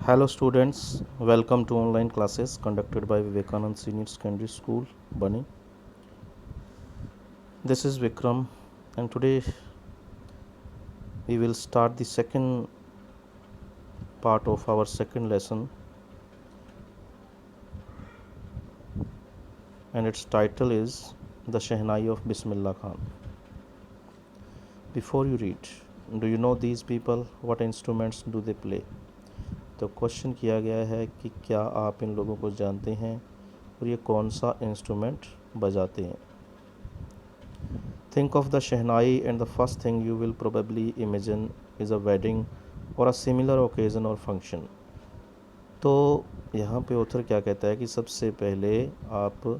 Hello students, welcome to online classes conducted by Vivekanand Senior Secondary School, Bani. This is Vikram and today we will start the second part of our second lesson and its title is The Shehnai of Bismillah Khan. Before you read, do you know these people? What instruments do they play? तो question किया गया है कि क्या आप इन लोगों को जानते हैं और ये कौन सा इंस्ट्रूमेंट बजाते हैं. Think of the Shehnai and the first thing you will probably imagine is a wedding or a similar occasion or function. तो यहाँ पे ऑथर क्या कहता है कि सबसे पहले आप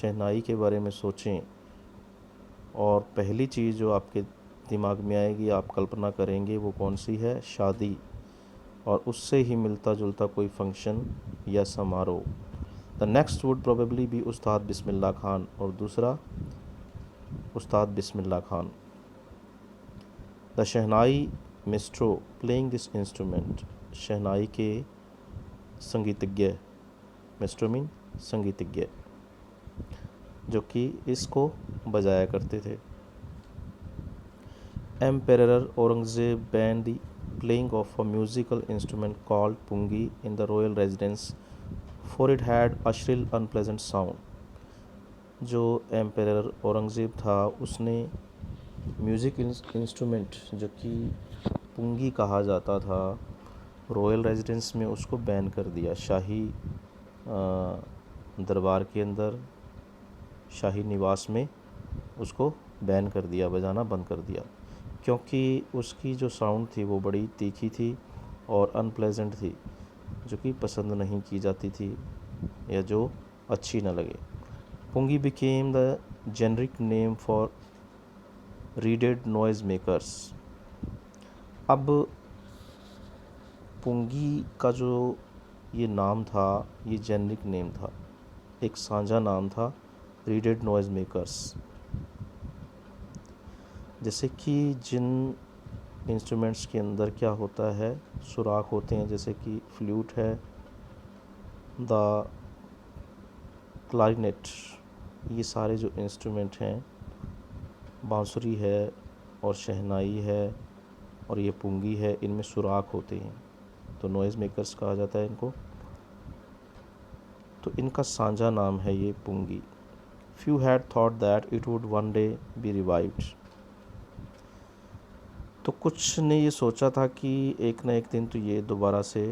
शहनाई के बारे में सोचें और पहली चीज़ जो आपके दिमाग में आएगी आप कल्पना करेंगे वो कौन सी है, शादी और उससे ही मिलता जुलता कोई फंक्शन या समारोह. The next would probably be Ustad Bismillah Khan और दूसरा Ustad Bismillah Khan. The shehnai maestro playing this instrument, shehnai के संगीतज्ञ, मिस्ट्रो मीन संगीतज्ञ, जो कि इसको बजाया करते थे. Emperor Aurangzeb ban the playing of a musical instrument called pungi in the royal residence for it had a shrill unpleasant sound. जो एम्पेरर औरंगज़ेब था उसने म्यूज़िक इंस्ट्रूमेंट जो कि पुंगी कहा जाता था रॉयल रेजिडेंस में उसको बैन कर दिया. शाही दरबार के अंदर शाही निवास में उसको बैन कर दिया, बजाना बंद कर दिया क्योंकि उसकी जो साउंड थी वो बड़ी तीखी थी और अनप्लेजेंट थी, जो कि पसंद नहीं की जाती थी या जो अच्छी न लगे. Pungi became the generic name for reeded noise makers. अब पुंगी का जो ये नाम था ये जेनरिक नेम था, एक साझा नाम था रीडेड नॉइज़ मेकर्स. जैसे कि जिन इंस्ट्रूमेंट्स के अंदर क्या होता है, सुराख होते हैं, जैसे कि फ्लूट है, द क्लारिनेट, ये सारे जो इंस्ट्रूमेंट हैं, बांसुरी है और शहनाई है और ये पुंगी है, इनमें सुराख होते हैं तो नॉइज़ मेकर्स कहा जाता है इनको. तो इनका साझा नाम है ये pungi. Few had thought that it would one day be revived. तो कुछ ने ये सोचा था कि एक न एक दिन तो ये दोबारा से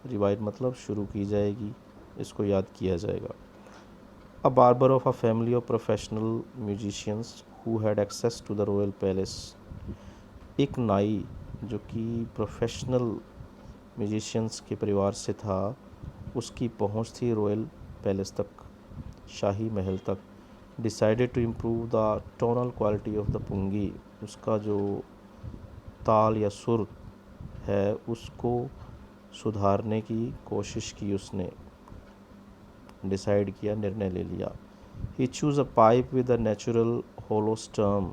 रिवाइव मतलब शुरू की जाएगी, इसको याद किया जाएगा. A barber of a family of professional musicians who had access to the royal palace. एक नाई जो कि प्रोफेशनल म्यूजिशियंस के परिवार से था, उसकी पहुंच थी रॉयल पैलेस तक, शाही महल तक. Decided to improve the tonal quality of the pungi. उसका जो ताल या सुर है उसको सुधारने की कोशिश की उसने, डिसाइड किया, निर्णय ले लिया. He chose a pipe with a natural hollow stem.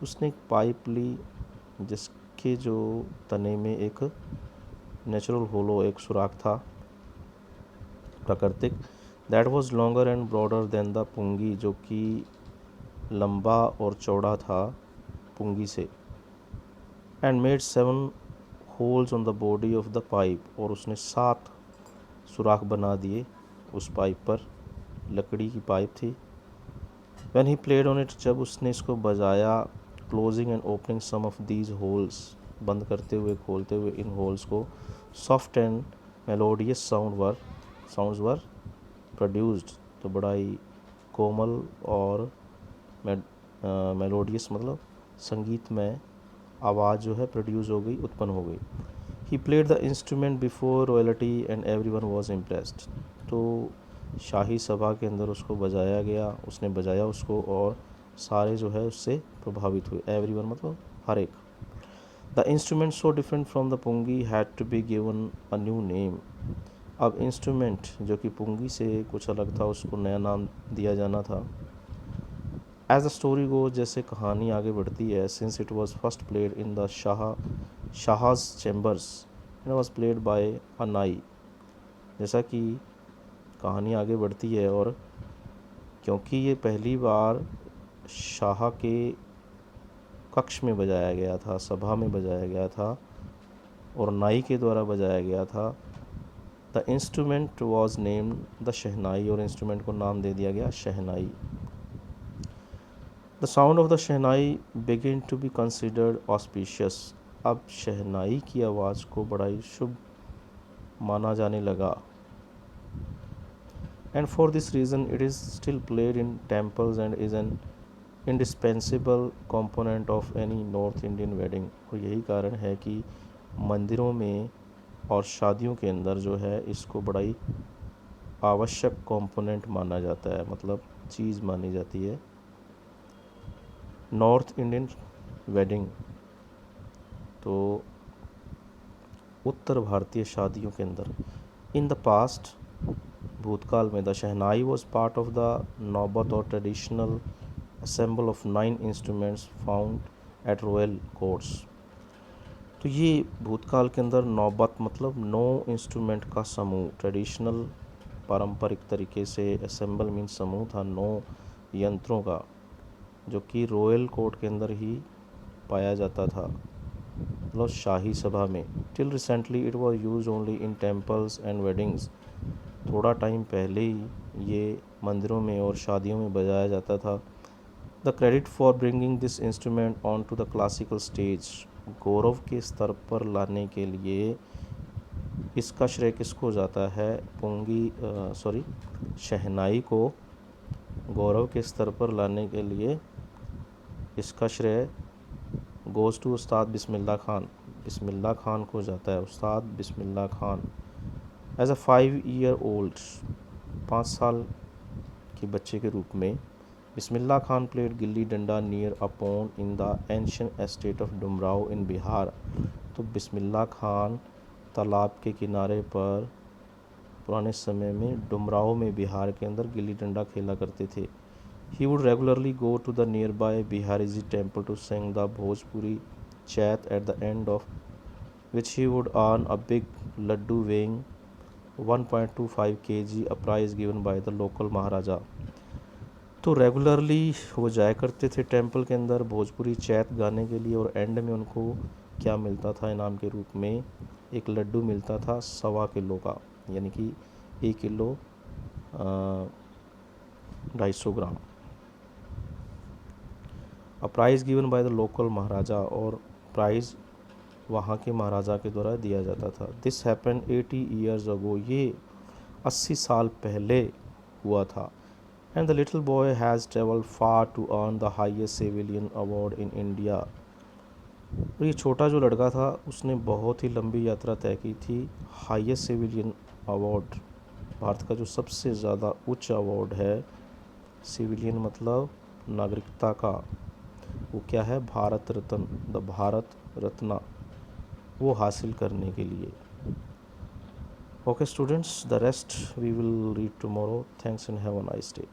उसने एक पाइप ली जिसके जो तने में एक नेचुरल होलो, एक सुराख था प्राकृतिक. That was longer and broader than the pungi, जो कि लंबा और चौड़ा था पुंगी से. And made 7 holes on the body of the pipe. और उसने 7 सुराख बना दिए उस पाइप पर, लकड़ी की पाइप थी. When he played on it, जब उसने इसको बजाया, closing and opening some of these holes, बंद करते हुए खोलते हुए इन होल्स को, soft and melodious sounds were produced. तो बड़ा ही कोमल और मेलोडियस मतलब संगीत में आवाज़ जो है प्रोड्यूस हो गई, उत्पन्न हो गई. He played the instrument before royalty and everyone was impressed. तो शाही सभा के अंदर उसको बजाया गया, उसने बजाया उसको और सारे जो है उससे प्रभावित हुए. एवरीवन मतलब हर एक. The instrument so different from the pungi had to be given a new name. अब इंस्ट्रूमेंट जो कि पुंगी से कुछ अलग था उसको नया नाम दिया जाना था. एज द स्टोरी गो, जैसे कहानी आगे बढ़ती है, since it was first played in the shah's chambers, and was played by a nai. जैसा कि कहानी आगे बढ़ती है, और क्योंकि ये पहली बार शाह के कक्ष में बजाया गया था, सभा में बजाया गया था और नाई के द्वारा बजाया गया था, the instrument was named the shehnai, और इंस्ट्रूमेंट को नाम दे दिया गया shehnai. The sound of the shehnai began to be considered auspicious. अब शहनाई की आवाज़ को बड़ा ही शुभ माना जाने लगा। And for this reason it is still played in temples and is an indispensable component of any north Indian wedding. और यही कारण है कि मंदिरों में और शादियों के अंदर जो है इसको बड़ा ही आवश्यक कंपोनेंट माना जाता है, मतलब चीज़ मानी जाती है। नॉर्थ इंडियन वेडिंग, तो उत्तर भारतीय शादियों के अंदर। इन द पास्ट, भूतकाल में, the shehnai was part of the नौबत और traditional assemble of 9 instruments found at royal courts. तो ये भूतकाल के अंदर नौबत मतलब 9 इंस्ट्रूमेंट का समूह, ट्रेडिशनल पारंपरिक तरीके से, असेंबल मीन समूह था 9 यंत्रों का, जो कि रॉयल कोर्ट के अंदर ही पाया जाता था, मतलब शाही सभा में। Till recently it was use only in temples and weddings. थोड़ा टाइम पहले ही ये मंदिरों में और शादियों में बजाया जाता था। The credit for bringing this instrument on to the classical stage, गौरव के स्तर पर लाने के लिए इसका श्रेय किसको जाता है? शहनाई को गौरव के स्तर पर लाने के लिए इसका श्रेय गोज़ टू उस्ताद बिस्मिल्लाह खान। बिस्मिल्लाह खान को जाता है, उस्ताद Bismillah Khan. As a 5-year-old, 5 साल के बच्चे के रूप में, Bismillah Khan played gilli danda near a pond in the ancient estate of Dumraon in Bihar. तो बिस्मिल्लाह खान तालाब के किनारे पर पुराने समय में डुमराव में, बिहार के अंदर गिल्ली डंडा खेला करते थे। He would regularly go to the nearby Bihariji temple to sing the Bhojpuri Chat, at the end of which he would earn a big laddu weighing 1.25 kg, a prize given by the local Maharaja। तो regularly वो जाया करते थे temple के अंदर भोजपुरी चैत गाने के लिए, और एंड में उनको क्या मिलता था इनाम के रूप में? एक लड्डू मिलता था 1.25 किलो का, यानी कि 1 kilo 250 gram. A prize given by the local maharaja, और प्राइज़ वहाँ के महाराजा के द्वारा दिया जाता था। दिस हैपन 80 years ago, ये 80 साल पहले हुआ था। And the little boy has travelled far to earn the highest civilian award in India. और ये छोटा जो लड़का था उसने बहुत ही लंबी यात्रा तय की थी। हाईएस्ट सिविलियन अवार्ड, भारत का जो सबसे ज़्यादा उच्च अवार्ड है, सिविलियन मतलब नागरिकता का, वो क्या है? भारत रत्न, द भारत रत्ना, वो हासिल करने के लिए। Okay students, the rest we will read tomorrow. Thanks and have a nice day.